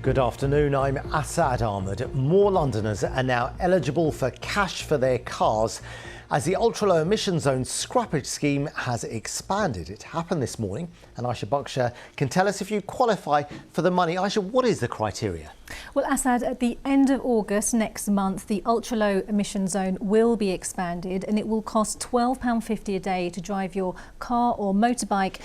Good afternoon, I'm Asad Ahmad. More Londoners are now eligible for cash for their cars as the ultra-low emission zone scrappage scheme has expanded. It happened this morning and Aisha Bucksher can tell us if you qualify for the money. Aisha, what is the criteria? Well, Asad, at the end of August next month, the ultra-low emission zone will be expanded and it will cost £12.50 a day to drive your car or motorbike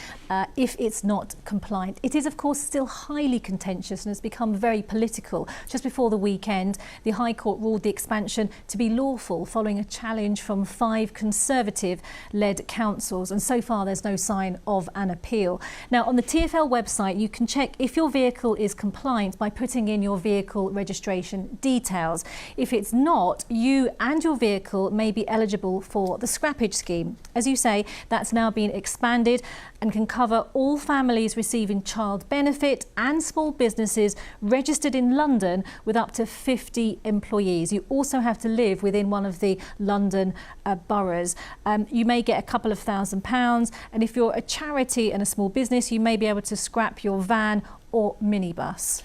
if it's not compliant. It is, of course, still highly contentious and has become very political. Just before the weekend, the High Court ruled the expansion to be lawful following a challenge from 5 Conservative-led councils, and so far there's no sign of an appeal. Now, on the TfL website, you can check if your vehicle is compliant by putting in your vehicle registration details. If it's not, you and your vehicle may be eligible for the scrappage scheme. As you say, that's now been expanded and can cover all families receiving child benefit and small businesses registered in London with up to 50 employees. You also have to live within one of the London boroughs. You may get a couple of £1,000, and if you're a charity and a small business, you may be able to scrap your van or minibus.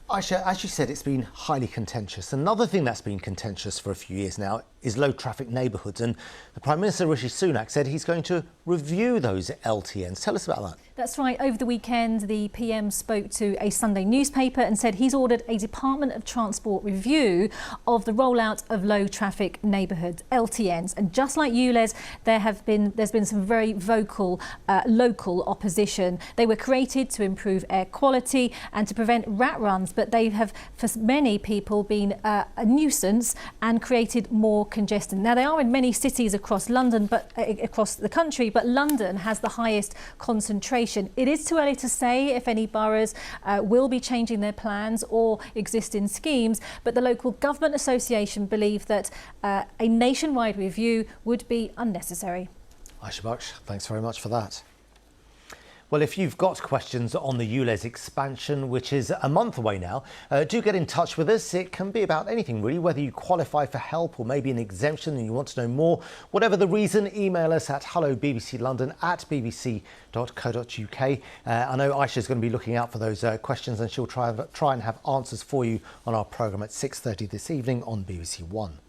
Aisha, as you said, it's been highly contentious. Another thing that's been contentious for a few years now is low traffic neighbourhoods, and the Prime Minister Rishi Sunak said he's going to review those LTNs. Tell us about that. That's right. Over the weekend, the PM spoke to a Sunday newspaper and said he's ordered a Department of Transport review of the rollout of low traffic neighbourhoods, LTNs. And just like you, Les, there's been some very vocal local opposition. They were created to improve air quality and to prevent rat runs, but they have, for many people, been a nuisance and created more congestion. Now, they are in many cities across London, but across the country, but London has the highest concentration. It is too early to say if any boroughs will be changing their plans or existing schemes, but the Local Government Association believe that a nationwide review would be unnecessary. Aisha Bucksher, thanks very much for that. Well, if you've got questions on the ULEZ expansion, which is a month away now, do get in touch with us. It can be about anything, really, whether you qualify for help or maybe an exemption and you want to know more. Whatever the reason, email us at hellobbclondon@bbc.co.uk. I know Aisha's going to be looking out for those questions, and she'll try and have answers for you on our programme at 6:30 this evening on BBC One.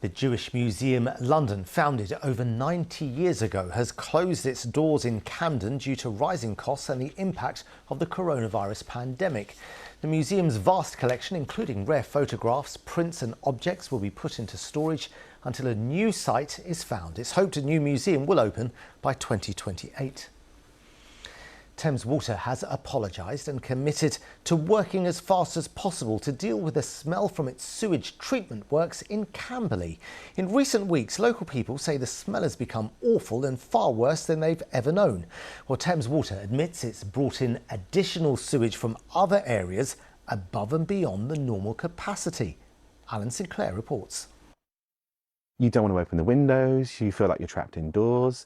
The Jewish Museum London, founded over 90 years ago, has closed its doors in Camden due to rising costs and the impact of the coronavirus pandemic. The museum's vast collection, including rare photographs, prints and objects, will be put into storage until a new site is found. It's hoped a new museum will open by 2028. Thames Water has apologised and committed to working as fast as possible to deal with the smell from its sewage treatment works in Camberley. In recent weeks, local people say the smell has become awful and far worse than they've ever known. Well, Thames Water admits it's brought in additional sewage from other areas above and beyond the normal capacity. Alan Sinclair reports. You don't want to open the windows, you feel like you're trapped indoors.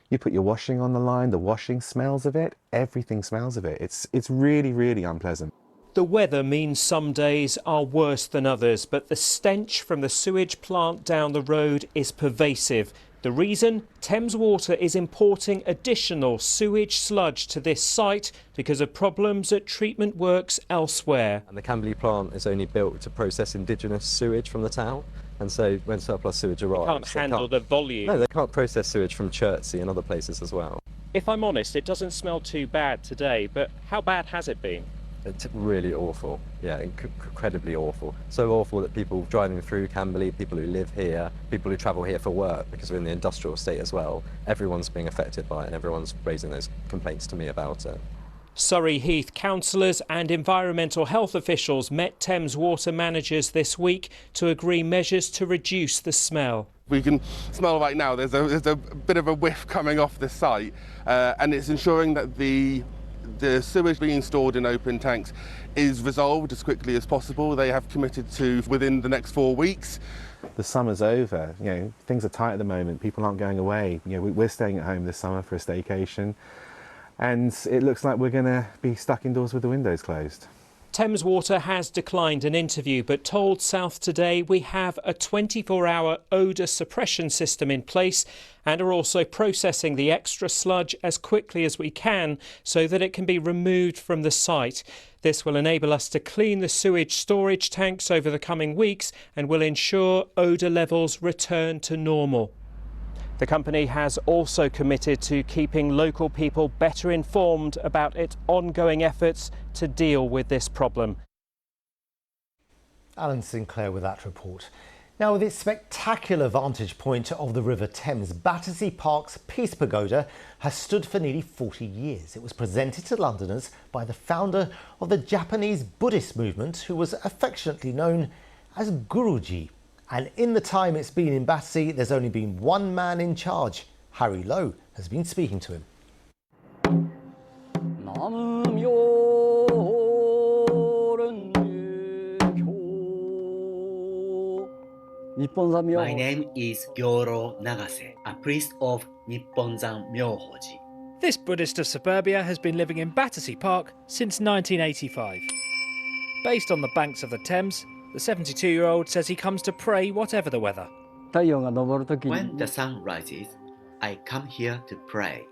You put your washing on the line, the washing smells of it, everything smells of it. It's really, really unpleasant. The weather means some days are worse than others, but the stench from the sewage plant down the road is pervasive. The reason? Thames Water is importing additional sewage sludge to this site because of problems at treatment works elsewhere. And the Camberley plant is only built to process indigenous sewage from the town. And so when surplus sewage arrives, They can't handle the volume. No, they can't process sewage from Chertsey and other places as well. If I'm honest, it doesn't smell too bad today, but how bad has it been? It's really awful, yeah, incredibly awful. So awful that people driving through Camberley, people who live here, people who travel here for work, because we're in the industrial estate as well, everyone's being affected by it and everyone's raising those complaints to me about it. Surrey Heath councillors and environmental health officials met Thames Water managers this week to agree measures to reduce the smell. We can smell right now, there's a bit of a whiff coming off the site, and it's ensuring that the sewage being stored in open tanks is resolved as quickly as possible. They have committed to within the next 4 weeks. The summer's over, things are tight at the moment, people aren't going away. We're staying at home this summer for a staycation. And it looks like we're going to be stuck indoors with the windows closed. Thames Water has declined an interview but told South Today we have a 24-hour odour suppression system in place and are also processing the extra sludge as quickly as we can so that it can be removed from the site. This will enable us to clean the sewage storage tanks over the coming weeks and will ensure odour levels return to normal. The company has also committed to keeping local people better informed about its ongoing efforts to deal with this problem. Alan Sinclair with that report. Now, with its spectacular vantage point of the River Thames, Battersea Park's Peace Pagoda has stood for nearly 40 years. It was presented to Londoners by the founder of the Japanese Buddhist movement, who was affectionately known as Guruji. And in the time it's been in Battersea, there's only been one man in charge. Harry Lowe has been speaking to him. My name is Gyoro Nagase, a priest of Nipponzan Myohoji. This Buddhist of suburbia has been living in Battersea Park since 1985. Based on the banks of the Thames, the 72-year-old says he comes to pray whatever the weather. When the sun rises, I come here to pray.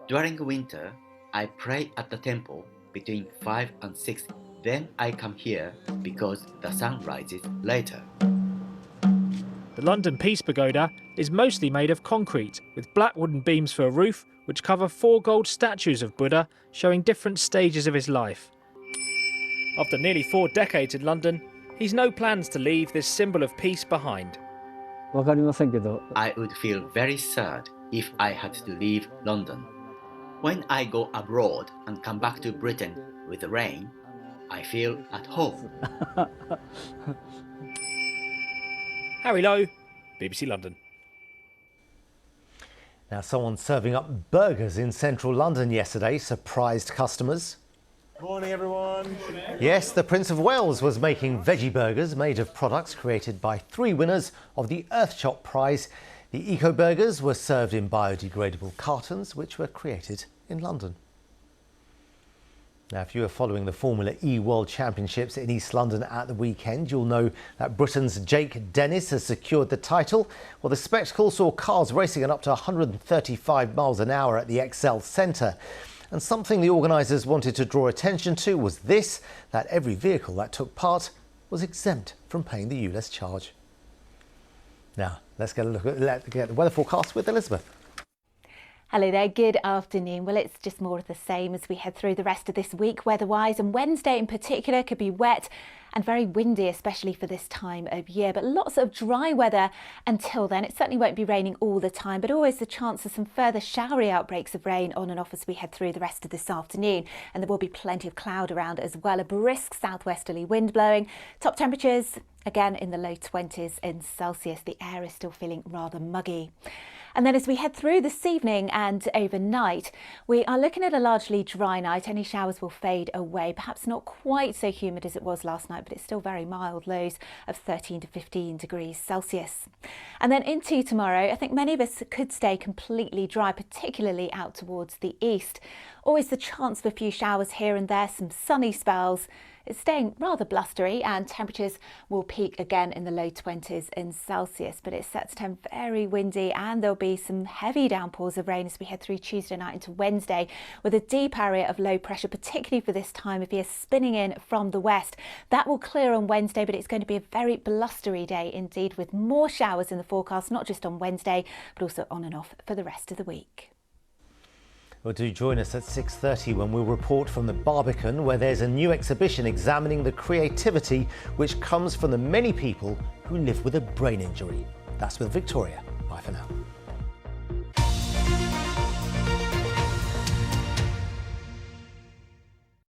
During winter, I pray at the temple between 5 and 6. Then I come here because the sun rises later. The London Peace Pagoda is mostly made of concrete, with black wooden beams for a roof, which cover 4 gold statues of Buddha showing different stages of his life. After nearly 4 decades in London, he's no plans to leave this symbol of peace behind. I would feel very sad if I had to leave London. When I go abroad and come back to Britain with the rain, I feel at home. Harry Lowe, BBC London. Now, someone serving up burgers in central London yesterday surprised customers. Morning, everyone. Yes, the Prince of Wales was making veggie burgers made of products created by 3 winners of the Earthshot Prize. The Eco Burgers were served in biodegradable cartons, which were created in London. Now, if you were following the Formula E World Championships in East London at the weekend, you'll know that Britain's Jake Dennis has secured the title. Well, the spectacle saw cars racing at up to 135 miles an hour at the Excel Centre. And something the organisers wanted to draw attention to was this, that every vehicle that took part was exempt from paying the ULEZ charge. Now, let's get the weather forecast with Elizabeth. Hello there, good afternoon. Well, it's just more of the same as we head through the rest of this week weather-wise, and Wednesday in particular could be wet and very windy, especially for this time of year, but lots of dry weather until then. It certainly won't be raining all the time, but always the chance of some further showery outbreaks of rain on and off as we head through the rest of this afternoon. And there will be plenty of cloud around as well, a brisk southwesterly wind blowing. Top temperatures again in the low 20s in Celsius. The air is still feeling rather muggy. And then as we head through this evening and overnight, we are looking at a largely dry night. Any showers will fade away, perhaps not quite so humid as it was last night, but it's still very mild, lows of 13 to 15 degrees Celsius. And then into tomorrow, I think many of us could stay completely dry, particularly out towards the east. Always the chance for a few showers here and there, some sunny spells. It's staying rather blustery and temperatures will peak again in the low 20s in Celsius, but it's set to turn very windy and there'll be some heavy downpours of rain as we head through Tuesday night into Wednesday, with a deep area of low pressure, particularly for this time of year, spinning in from the west. That will clear on Wednesday, but it's going to be a very blustery day indeed, with more showers in the forecast, not just on Wednesday, but also on and off for the rest of the week. Well, do join us at 6:30 when we'll report from the Barbican, where there's a new exhibition examining the creativity which comes from the many people who live with a brain injury. That's with Victoria. Bye for now.